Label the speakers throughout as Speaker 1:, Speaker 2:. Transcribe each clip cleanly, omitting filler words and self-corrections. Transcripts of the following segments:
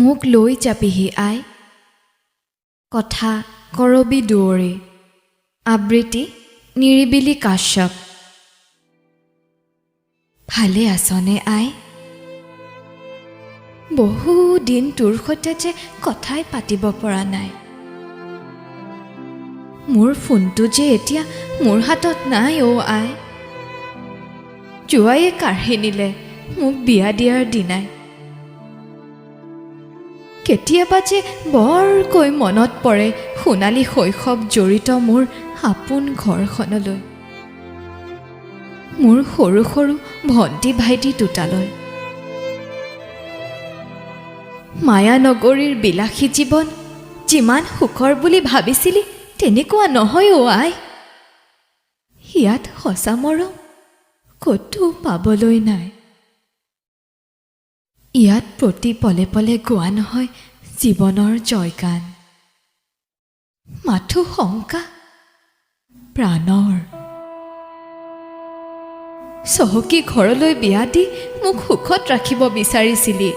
Speaker 1: মোক লৈ যাবিহি আই। কথা কৰবি দুৱৰী। আবৃত্তি নিৰিবিলি কাশ্যপ। ভালে আছনে আই? বহু দিন তোৰ সৈতে যে কথাই পাতিব পৰা নাই। মোৰ ফোনটো যে এতিয়া মোৰ হাতত নাই অ' আই। জোৱাইয়ে কাঢ়ি নিলে মোক বিয়া দিয়াৰ দিনাই। কেতিয়াবা যে বৰকৈ মনত পৰে সোণালী শৈশৱ জড়িত মোৰ আপোন ঘৰখনলৈ, মোৰ সৰু সৰু ভণ্টি ভাইটি দুটালৈ। মায়ানগৰীৰ বিলাসী জীৱন যিমান সুখৰ বুলি ভাবিছিলি তেনেকুৱা নহয় অ' আই। ইয়াত সঁচা মৰম ক'তো পাবলৈ নাই। ইয়াত প্ৰতি পলে পলে গোৱা নহয় জীৱনৰ জয়গান, মাথো শংকা প্ৰাণৰ। চহকী ঘৰলৈ বিয়া দি মোক সুখত ৰাখিব বিচাৰিছিলি,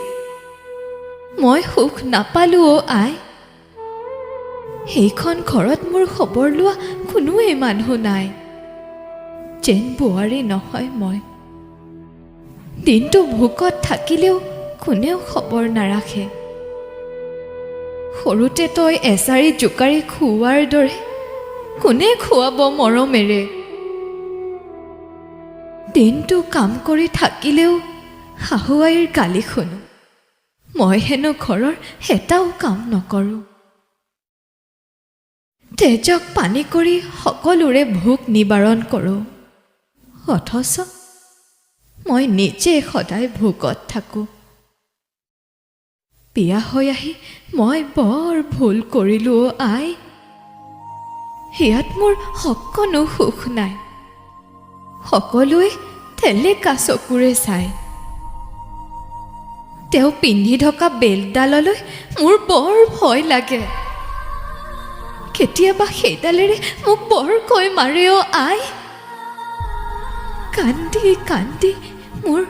Speaker 1: মই সুখ নাপালো অ' আই। সেইখন ঘৰত মোৰ খবৰ লোৱা কোনোৱে মানুহ নাই, যেন বোৱাৰী নহয় মই। দিনটো ভোকত থাকিলেও কোনেও খবৰ নাৰাখে। সৰুতে তই এচাৰি জোকাৰি খুওৱাৰ দৰে কোনে খুৱাব মৰমেৰে। দিনটো কাম কৰি থাকিলেও শাহু আইৰ গালি শুনো, মই হেনো ঘৰৰ এটাও কাম নকৰোঁ। তেজক পানী কৰি সকলোৰে ভোক নিবাৰণ কৰোঁ, অথচ মই নিজে সদায় ভোকত থাকোঁ। বিয়া হৈ আহি মই বৰ ভুল কৰিলোঁ অ' আই। ইয়াত মোৰ অকণো সুখ নাই। সকলোৱে ঠেলেকা চকুৰে চায়। তেওঁ পিন্ধি থকা বেল্টডাললৈ মোৰ বৰ ভয় লাগে। কেতিয়াবা সেইডালেৰে মোক বৰকৈ মাৰে অ' আই। কান্দি কান্দি মোৰ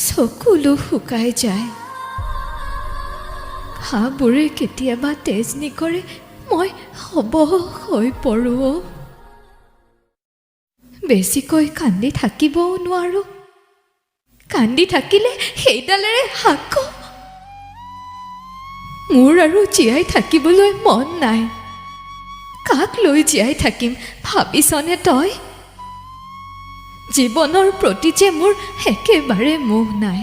Speaker 1: চকুলো শুকাই যায়। ঘাঁবোৰে কেতিয়াবা তেজ নিকৰে, মই অবশ হৈ পৰোঁ। বেছিকৈ কান্দি থাকিবও নোৱাৰোঁ। কান্দি থাকিলে সেইডালেৰে হাকো। মোৰ আৰু জীয়াই থাকিবলৈ মন নাই। কাক লৈ জীয়াই থাকিম ভাবিছনে তই? জীৱনৰ প্ৰতি যে মোৰ একেবাৰে মোহ নাই।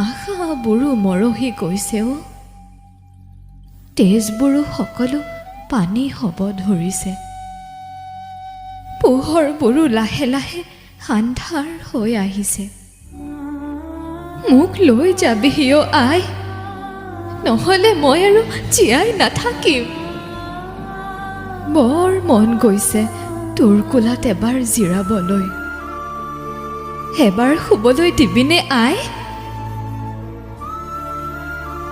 Speaker 1: আশাবোৰো মৰহি গৈছে অ'। তেজবোৰো সকলো পানী হ'ব ধৰিছে। পোহৰবোৰো লাহে লাহে আন্ধাৰ হৈ আহিছে। মোক লৈ যাবিহি অ' আই, নহ'লে মই আৰু জীয়াই নাথাকিম। বৰ মন গৈছে তোৰ কোলাত এবাৰ জিৰাবলৈ। এবাৰ শুবলৈ দিবিনে আই?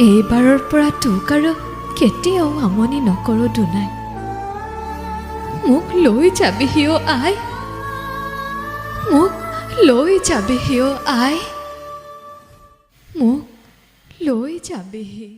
Speaker 1: এইবাৰৰ পৰা তোক আৰু কেতিয়াও আমনি নকৰোঁ দুনাই। মোক লৈ যাবিহি অ' আই, মোক লৈ যাবিহি অ' আই, মোক লৈ যাবিহি।